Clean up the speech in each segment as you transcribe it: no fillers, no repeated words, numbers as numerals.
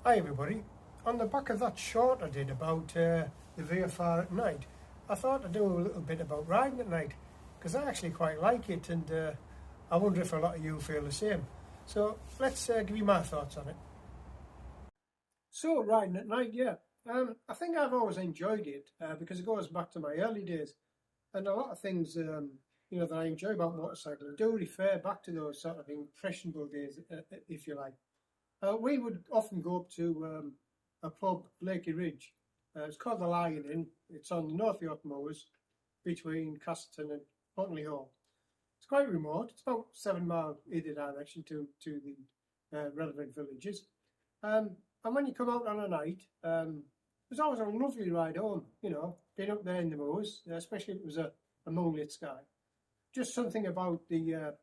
Hi everybody. On the back of that short I did about the VFR at night, I thought I'd do a little bit about riding at night because I actually quite like it, and I wonder if a lot of you feel the same. So let's give you my thoughts on it. So riding at night, yeah. I think I've always enjoyed it because it goes back to my early days, and a lot of things that I enjoy about motorcycling do refer back to those sort of impressionable days, if you like. We would often go up to a pub, Blakey Ridge. It's called the Lion Inn. It's on the North York Moors between Castleton and Huntley Hall. It's quite remote. It's about 7 mile either direction to the relevant villages. And when you come out on a night, there's always a lovely ride home, being up there in the moors, especially if it was a moonlit sky. Just something about the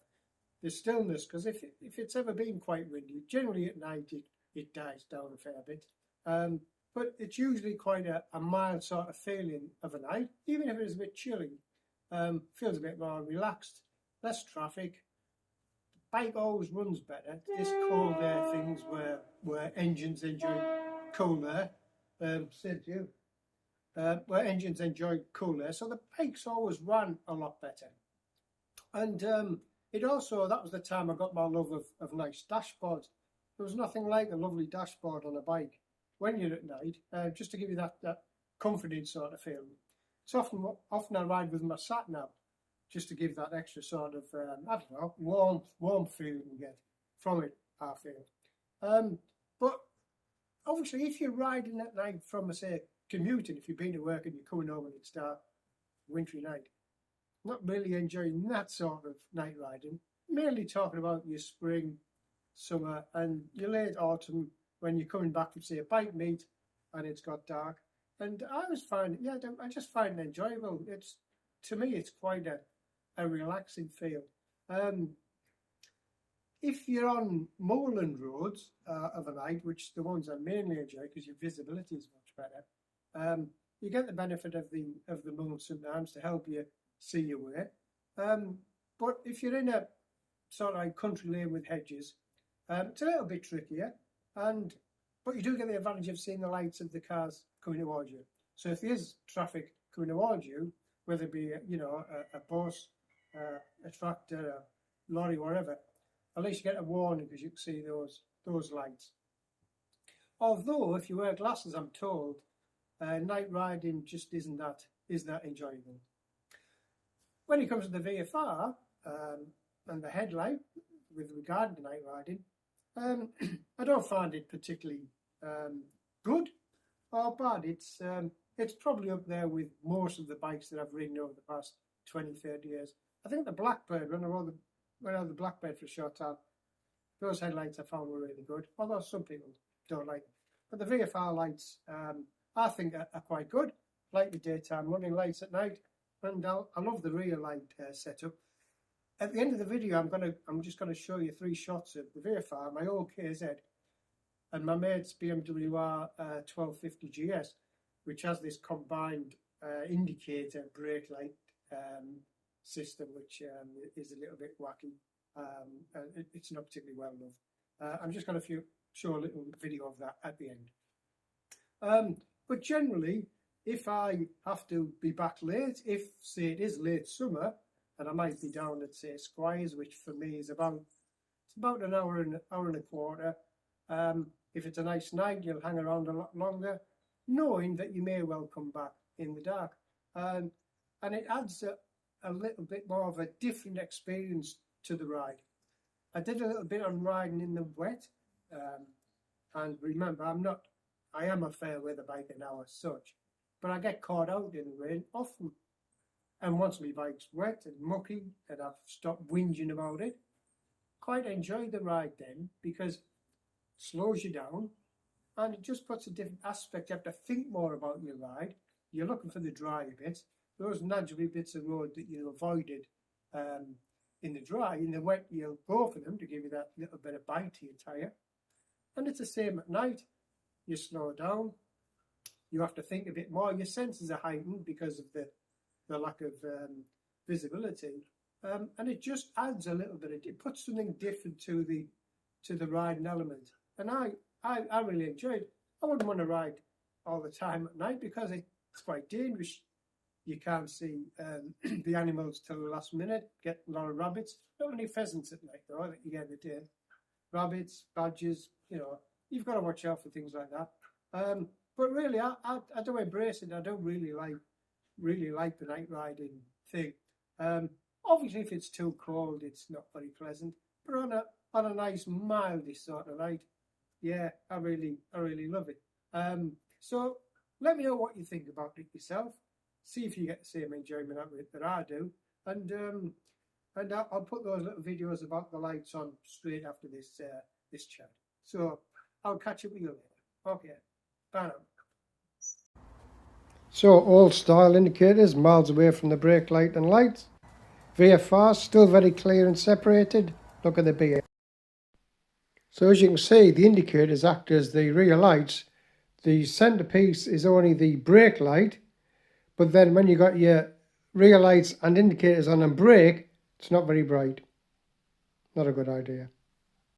stillness, because if it's ever been quite windy, generally at night it dies down a fair bit. But it's usually quite a mild sort of feeling of a night, even if it's a bit chilly. Feels a bit more relaxed, less traffic. The bike always runs better. This cold air things where engines enjoy cool air. Said you. Where engines enjoy cool air, so the bikes always run a lot better. And that was the time I got my love of nice dashboards. There was nothing like a lovely dashboard on a bike when you're at night, just to give you that comforting sort of feeling. It's often I ride with my sat nav, just to give that extra sort of, warm feeling you get from it, I feel. But obviously, if you're riding at night from, say, commuting, if you've been to work and you're coming home and it's dark, wintry night, not really enjoying that sort of night riding, mainly talking about your spring, summer and your late autumn when you're coming back from, say, a bike meet and it's got dark. And I just find it enjoyable. To me, it's quite a relaxing feel. If you're on moorland roads of a night, which the ones I mainly enjoy because your visibility is much better, you get the benefit of the moon sometimes to help you see your way. But if you're in a sort of like country lane with hedges, it's a little bit trickier, but you do get the advantage of seeing the lights of the cars coming towards you. So if there is traffic coming towards you, whether it be a bus, a tractor, a lorry, whatever, at least you get a warning because you can see those lights. Although if you wear glasses, I'm told, night riding just isn't that enjoyable. When it comes to the VFR and the headlight with regard to night riding, I don't find it particularly good or bad. It's probably up there with most of the bikes that I've ridden over the past 20, 30 years. I think the Blackbird, when I rode the Blackbird for a short time, those headlights I found were really good, although some people don't like them. But the VFR lights, I think are quite good, like the daytime running lights at night. And I love the rear light setup. At the end of the video, I'm just gonna show you 3 shots of the VFR, my old KZ, and my mate's BMW R 1250 GS, which has this combined indicator brake light system, which is a little bit wacky. It's not particularly well loved. I'm just gonna show a little video of that at the end. But generally, if I have to be back late, if, say, it is late summer, and I might be down at, say, Squires, which for me is about an hour and a quarter. If it's a nice night, you'll hang around a lot longer, knowing that you may well come back in the dark. And it adds a little bit more of a different experience to the ride. I did a little bit on riding in the wet, and remember, I am a fair weather biker now as such. But I get caught out in the rain often. And once my bike's wet and mucky and I've stopped whinging about it, quite enjoy the ride then because it slows you down and it just puts a different aspect. You have to think more about your ride. You're looking for the dry bits, those naturally bits of road that you avoided in the dry. In the wet, you'll go for them to give you that little bit of bite to your tyre. And it's the same at night. You slow down. You have to think a bit more. Your senses are heightened because of the lack of visibility, and it just adds a little bit. It puts something different to the riding element. And I really enjoy it. I wouldn't want to ride all the time at night because it's quite dangerous. You can't see the animals till the last minute. Get a lot of rabbits. Not many pheasants at night though that you get in the day. Rabbits, badgers, you've got to watch out for things like that. But really, I do embrace it. I don't really like the night riding thing. Obviously, if it's too cold, it's not very pleasant. But on a nice, mildy sort of night, yeah, I really love it. So let me know what you think about it yourself. See if you get the same enjoyment out of it that I do, and I'll put those little videos about the lights on straight after this chat. So I'll catch up with you later. Okay, bye now. So old style indicators, miles away from the brake light and lights. VFR still very clear and separated. Look at the BA. So as you can see, the indicators act as the rear lights. The centerpiece is only the brake light, but then when you got your rear lights and indicators on and brake, it's not very bright. Not a good idea.